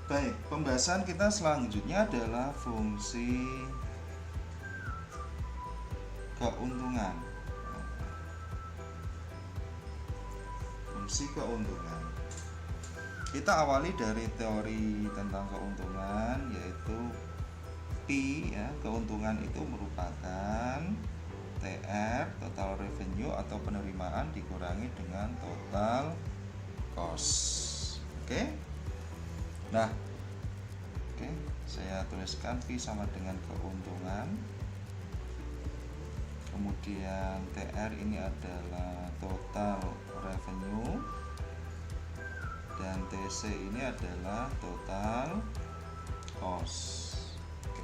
Baik, pembahasan kita selanjutnya adalah fungsi keuntungan. Fungsi keuntungan. Kita awali dari teori tentang keuntungan, yaitu P ya. Keuntungan itu merupakan TR, total revenue atau penerimaan dikurangi dengan total cost. Oke. Nah, oke, saya tuliskan P sama dengan keuntungan. Kemudian TR ini adalah total revenue dan TC ini adalah total cost. Oke.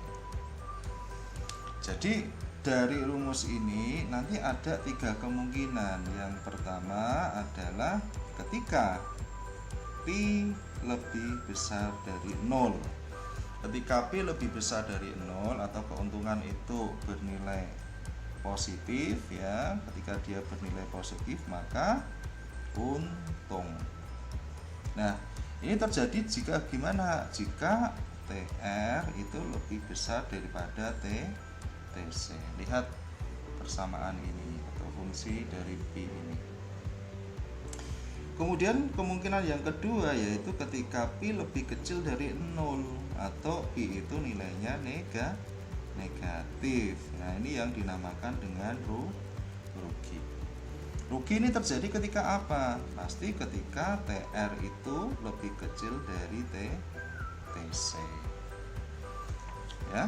Jadi dari rumus ini nanti ada 3 kemungkinan. Yang pertama adalah ketika P lebih besar dari 0. Ketika P lebih besar dari 0 atau keuntungan itu bernilai positif ya, ketika dia bernilai positif maka untung. Nah, ini terjadi jika gimana? Jika TR itu lebih besar daripada TC. Lihat persamaan ini atau fungsi dari P ini. Kemudian kemungkinan yang kedua yaitu ketika P lebih kecil dari 0 atau P itu nilainya negatif. Nah, ini yang dinamakan dengan rugi. Rugi ini terjadi ketika apa? Pasti ketika TR itu lebih kecil dari TC. Ya.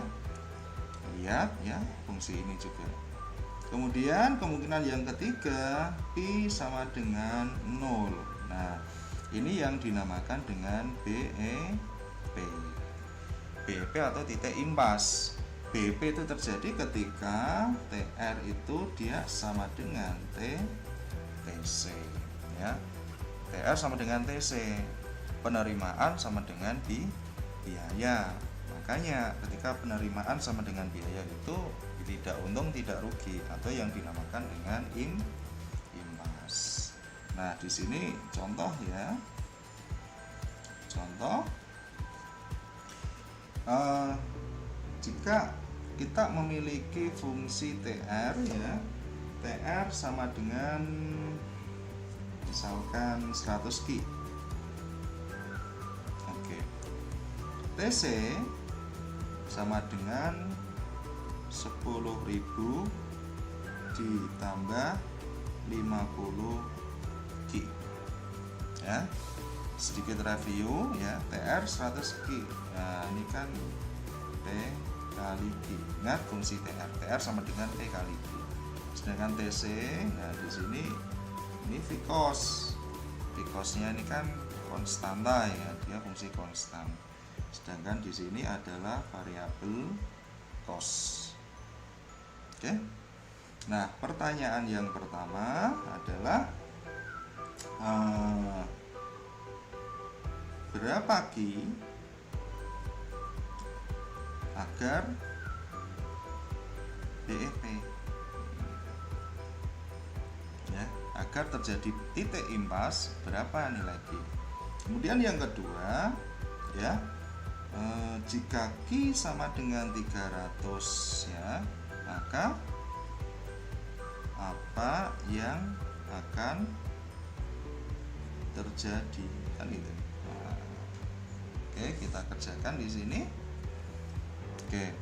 Lihat ya fungsi ini juga. Kemudian kemungkinan yang ketiga P sama dengan 0. Nah, ini yang dinamakan dengan BEP. BEP atau titik impas. BEP itu terjadi ketika TR itu dia sama dengan TC ya. TR sama dengan TC. Penerimaan sama dengan biaya. Makanya ketika penerimaan sama dengan biaya itu tidak untung tidak rugi atau yang dinamakan dengan imbas. Nah, di sini contoh ya. Contoh jika kita memiliki fungsi TR ya. TR sama dengan misalkan 100 Ki. Oke. TC sama dengan 10.000 ditambah 50 Ki ya. Sedikit review ya. TR 100 Ki. Nah, ini kan P kali Ki. Ingat fungsi TR sama dengan P kali Ki. Sedangkan TC, nah di sini ini Vcos. Vcosnya ini kan konstanta ya, dia fungsi konstan. Sedangkan di sini adalah variabel cost. Oke. Nah, pertanyaan yang pertama adalah berapa Ki agar BEP ya, agar terjadi titik impas berapa nilai Ki. Kemudian yang kedua ya, jika Ki sama dengan 300 ya, maka apa yang akan terjadi kan itu. Nah, oke, kita kerjakan di sini. Oke,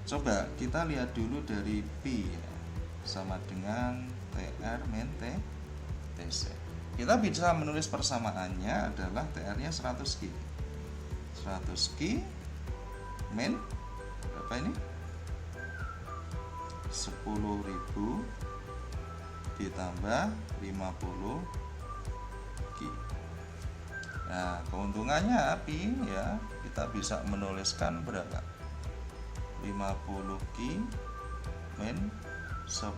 coba kita lihat dulu dari P ya, sama dengan TR min TC. Kita bisa menulis persamaannya adalah TR-nya 100 Ki. 100 Ki min berapa ini? 10.000 ditambah 50 Ki. Nah, keuntungannya Pi ya, kita bisa menuliskan berapa? 50 Ki min 10.000.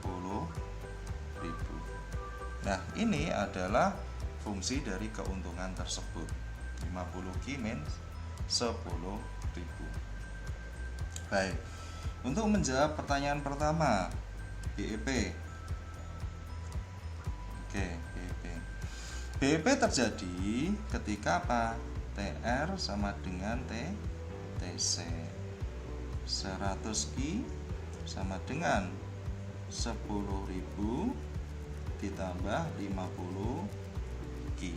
Nah, ini adalah fungsi dari keuntungan tersebut. 50 Ki min 10.000. Baik. Untuk menjawab pertanyaan pertama, BEP. Oke, BEP. BEP terjadi ketika apa? TR sama dengan TC. 100 Ki sama dengan 10.000 ditambah 50 Ki.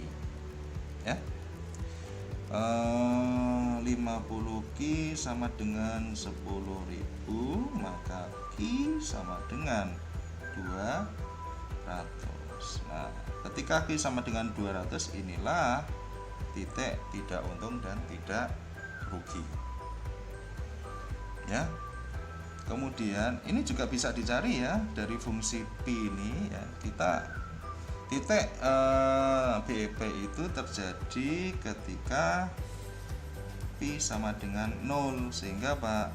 Ya. 50 Ki sama dengan 10.000, maka Ki sama dengan 200. Nah, ketika Ki sama dengan 200, inilah titik tidak untung dan tidak rugi. Ya. Kemudian ini juga bisa dicari ya dari fungsi pi ini ya. Kita titik BEP itu terjadi ketika pi sama dengan 0, sehingga Pak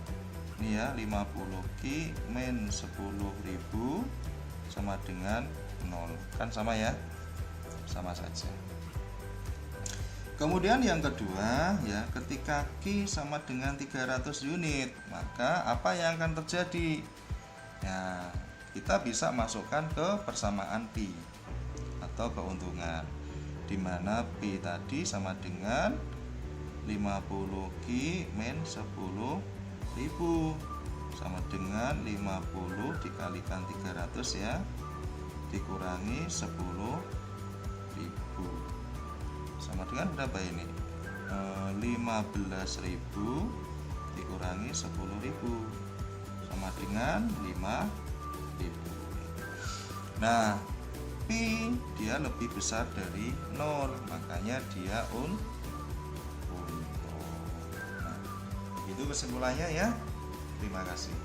ini ya 50 Ki min 10.000 sama dengan 0, kan sama ya, sama saja. Kemudian yang kedua ya, ketika Ki sama dengan 300 unit, maka apa yang akan terjadi? Ya, kita bisa masukkan ke persamaan pi atau keuntungan, di mana pi tadi sama dengan 50 Ki min 10.000 sama dengan 50 dikalikan 300 ya, dikurangi 10.000 sama dengan berapa ini? 15.000 dikurangi 10.000 sama dengan 5.000. Nah, pi dia lebih besar dari 0, makanya dia untung. Nah, itu kesimpulannya ya. Terima kasih.